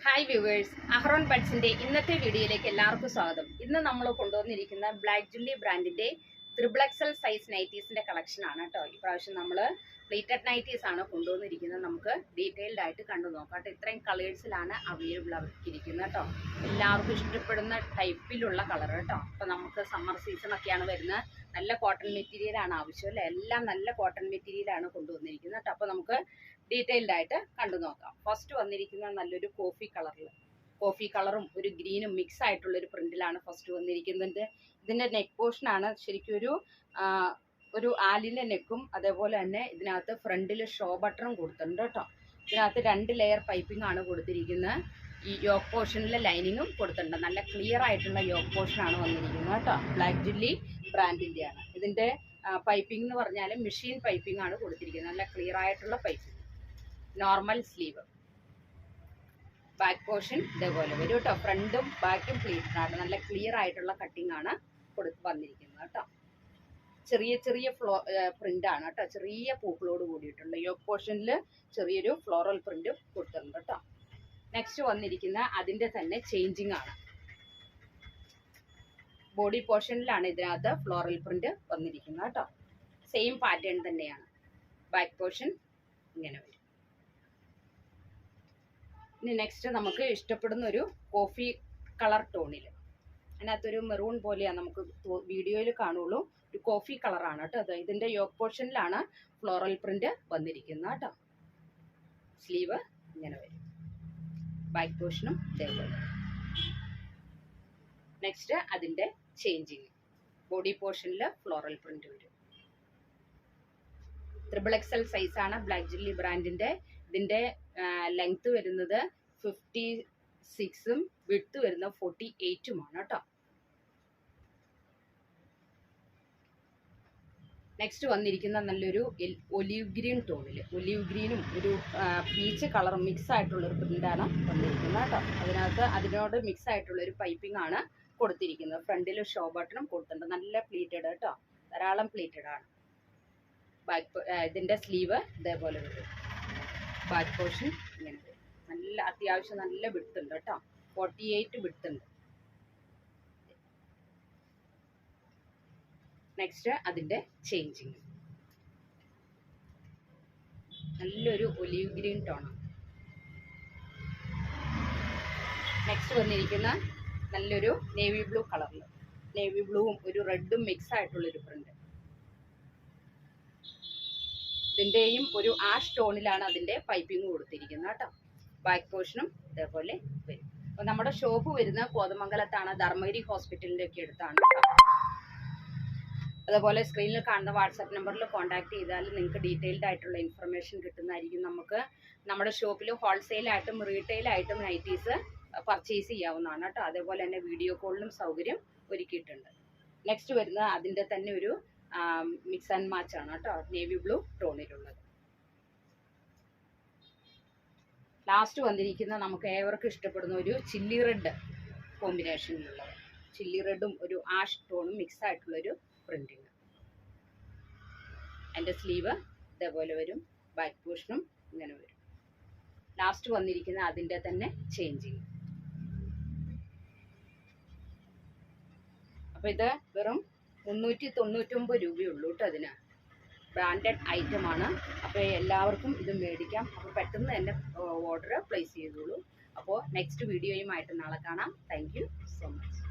Hi viewers, അഹ്റോൺ ബഡ്സിന്റെ ഇന്നത്തെ വീഡിയോയിലേക്ക് എല്ലാവർക്കും സ്വാഗതം. ഇന്ന് നമ്മൾ കൊണ്ടുവന്നിരിക്കുന്ന ബ്ലാക്ക് ജുല്ലി ബ്രാൻഡിന്റെ XXL സൈസ് നൈറ്റീസിന്റെ കളക്ഷൻ ആണ് കേട്ടോ. ഇപ്രാവശ്യം നമ്മൾ പ്ലേറ്റഡ് നൈറ്റീസ് ആണ് കൊണ്ടുവന്നിരിക്കുന്നത്. നമുക്ക് ഡീറ്റെയിൽഡ് ആയിട്ട് കണ്ടു നോക്കാം കേട്ടോ. ഇത്രയും കളേഴ്സിലാണ് അവൈലബിൾ ഇരിക്കുന്നത് കേട്ടോ. എല്ലാവർക്കും ഇഷ്ടപ്പെടുന്ന ടൈപ്പിലുള്ള കളർ കേട്ടോ. അപ്പോൾ നമുക്ക് സമ്മർ സീസൺ ഒക്കെയാണ് വരുന്നത്. നല്ല കോട്ടൺ മെറ്റീരിയലാണ് ആവശ്യം അല്ലേ. എല്ലാം നല്ല കോട്ടൺ മെറ്റീരിയലാണ് കൊണ്ടുവന്നിരിക്കുന്നത് കേട്ടോ. അപ്പോൾ നമുക്ക് ഡീറ്റെയിൽഡ് ആയിട്ട് കണ്ടു നോക്കാം. ഫസ്റ്റ് വന്നിരിക്കുന്ന നല്ലൊരു കോഫി കളറും ഒരു ഗ്രീനും മിക്സ് ആയിട്ടുള്ള ഒരു പ്രിന്റിലാണ് ഫസ്റ്റ് വന്നിരിക്കുന്നത്. ഇതിന്റെ നെക്ക് പോർഷൻ ആണ് ശരിക്കും ഒരു ആലിന്റെ നെക്കും, അതേപോലെ തന്നെ ഇതിനകത്ത് ഫ്രണ്ടിൽ ഷോ ബട്ടണും കൊടുത്തിട്ടുണ്ട് കേട്ടോ. ഇതിനകത്ത് 2 ലെയർ പൈപ്പിംഗ് ആണ് കൊടുത്തിരിക്കുന്നത്. ഈ യോക്ക് പോർഷനിലെ ലൈനിങ്ങും കൊടുത്തിട്ടുണ്ട്. നല്ല ക്ലിയർ ആയിട്ടുള്ള യോക്ക് പോർഷൻ ആണ് വന്നിരിക്കുന്നത് കേട്ടോ. ബ്ലാക്ക് ജുല്ലി ബ്രാൻഡിന്റെ ആണ്. ഇതിന്റെ പൈപ്പിംഗ് എന്ന് പറഞ്ഞാൽ മെഷീൻ പൈപ്പിംഗ് ആണ് കൊടുത്തിരിക്കുന്നത്. നല്ല ക്ലിയർ ആയിട്ടുള്ള piping. Normal sleeve, back portion ഇതേപോലെ വരും കേട്ടോ. ഫ്രണ്ടും ബാക്കും പ്ലീറ്റഡ് ആണ്. നല്ല ക്ലിയർ ആയിട്ടുള്ള കട്ടിംഗ് ആണ് വന്നിരിക്കുന്നത് കേട്ടോ. ചെറിയ പ്രിന്റ് ആണ് കേട്ടോ. ചെറിയ പൂക്കളോട് കൂടിയിട്ടുള്ള യോക്ക് പോർഷനിൽ ചെറിയൊരു ഫ്ലോറൽ പ്രിന്റ് കൊടുത്തിട്ടുണ്ട് കേട്ടോ. നെക്സ്റ്റ് വന്നിരിക്കുന്ന അതിന്റെ തന്നെ ചേഞ്ചിങ് ആണ്. ബോഡി പോർഷനിലാണ് ഇതിനകത്ത് ഫ്ലോറൽ പ്രിന്റ് വന്നിരിക്കുന്നത് കേട്ടോ. സെയിം പാറ്റേൺ തന്നെയാണ്. ബാക്ക് പോർഷൻ ഇങ്ങനെ വരും. ഇനി നെക്സ്റ്റ് നമുക്ക് ഇഷ്ടപ്പെടുന്ന ഒരു കോഫി കളർ ടോണിൽ, അതിനകത്തൊരു മെറൂൺ പോലെയാണ് നമുക്ക് വീഡിയോയിൽ കാണുള്ളൂ. ഒരു കോഫി കളറാണ് കേട്ടോ. ഇതിന്റെ യോക്ക് പോർഷനിലാണ് ഫ്ലോറൽ പ്രിന്റ് വന്നിരിക്കുന്നത് കേട്ടോ. സ്ലീവ് ഇങ്ങനെ വരും. ബാക്ക് പോർഷനും ഇതേപോലെ. നെക്സ്റ്റ് അതിന്റെ ചേഞ്ചിങ്. ബോഡി പോർഷനിൽ ഫ്ലോറൽ പ്രിന്റ് വരും. XXL സൈസ് ആണ് ബ്ലാക്ക് ജുല്ലി ബ്രാൻഡിന്റെ. ഇതിന്റെ ലെങ്ത് വരുന്നത് 56ഉം വിഡ്ത്ത് വരുന്നത് 48ഉമാണ് കേട്ടോ. നെക്സ്റ്റ് വന്നിരിക്കുന്ന നല്ലൊരു ഒലീവ് ഗ്രീൻ ടോണിൽ, ഒലീവ് ഗ്രീനും ഒരു പീച്ച് കളറും മിക്സ് ആയിട്ടുള്ളൊരു പ്രിന്റാണ് വന്നിരിക്കുന്നത് കേട്ടോ. അതിനോട് മിക്സ് ആയിട്ടുള്ളൊരു പൈപ്പിംഗ് ആണ് കൊടുത്തിരിക്കുന്നത്. ഫ്രണ്ടിൽ ഷോ ബട്ടണും കൊടുത്തിട്ടുണ്ട്. നല്ല പ്ലീറ്റഡ് കേട്ടോ. ധാരാളം പ്ലീറ്റഡ് ആണ്. ഇതിന്റെ സ്ലീവ് ഇതേപോലെ വരും. ബാക്ക് പോർഷൻ ഇങ്ങനെ വരും. അത്യാവശ്യം നല്ല വിഡ്ത്ത് ഉണ്ട് കേട്ടോ. 48 വിഡ്ത്ത് ഉണ്ട്. നെക്സ്റ്റ് അതിന്റെ ചേഞ്ചിങ്. നല്ലൊരു ഒലീവ് ഗ്രീൻ ടോണാണ്. നെക്സ്റ്റ് വന്നിരിക്കുന്ന നല്ലൊരു നേവി ബ്ലൂ കളറിൽ, നേവി ബ്ലൂവും ഒരു റെഡും മിക്സ് ആയിട്ടുള്ളൊരു പ്രിന്റ്. ഇതിന്റെയും ഒരു ആഷ് ടോണിലാണ് അതിന്റെ പൈപ്പിംഗ് കൊടുത്തിരിക്കുന്നത് കേട്ടോ. ബാക്ക് പോർഷനും ഇതേപോലെ വരും. അപ്പോൾ നമ്മുടെ ഷോപ്പ് വരുന്ന കോതമംഗലത്താണ്. ധർമ്മഗിരി ഹോസ്പിറ്റലിന്റെ ഒക്കെ അടുത്താണ് കേട്ടോ. അതുപോലെ സ്ക്രീനിൽ കാണുന്ന വാട്സാപ്പ് നമ്പറിൽ കോൺടാക്ട് ചെയ്താൽ നിങ്ങൾക്ക് ഡീറ്റെയിൽഡ് ആയിട്ടുള്ള ഇൻഫർമേഷൻ കിട്ടുന്നതായിരിക്കും. നമുക്ക് നമ്മുടെ ഷോപ്പിൽ ഹോൾസെയിലായിട്ടും റീറ്റെയിലായിട്ടും നൈറ്റീസ് പർച്ചേസ് ചെയ്യാവുന്നതാണ് കേട്ടോ. അതേപോലെ തന്നെ വീഡിയോ കോളിനും സൗകര്യം ഒരുക്കിയിട്ടുണ്ട്. നെക്സ്റ്റ് വരുന്നത് അതിൻ്റെ തന്നെ ഒരു മിക്സ് ആൻഡ് മാച്ച് ആണ് കേട്ടോ. Navy blue ടോണിലുള്ളത്. ലാസ്റ്റ് വന്നിരിക്കുന്ന നമുക്ക് ഏവർക്കും ഇഷ്ടപ്പെടുന്ന ഒരു ചില്ലി റെഡ് കോമ്പിനേഷനിലുള്ളത്. ചില്ലി റെഡും ഒരു ആഷ് ടോണും മിക്സ് ആയിട്ടുള്ളൊരു പ്രിന്റിങ്. അതിൻ്റെ സ്ലീവ് ഇതേപോലെ വരും. ബാക്ക് പോർഷനും ഇങ്ങനെ വരും. ലാസ്റ്റ് വന്നിരിക്കുന്ന അതിൻ്റെ തന്നെ ചേഞ്ചിങ്. അപ്പോൾ ഇത് വെറും 399 രൂപയുള്ളൂ കേട്ടോ. അതിന് ബ്രാൻഡഡ് ഐറ്റമാണ്. അപ്പോൾ എല്ലാവർക്കും ഇത് മേടിക്കാം. അപ്പോൾ പെട്ടെന്ന് തന്നെ ഓർഡർ പ്ലേസ് ചെയ്തോളൂ. അപ്പോൾ നെക്സ്റ്റ് വീഡിയോയുമായിട്ട് നാളെ കാണാം. Thank you so much.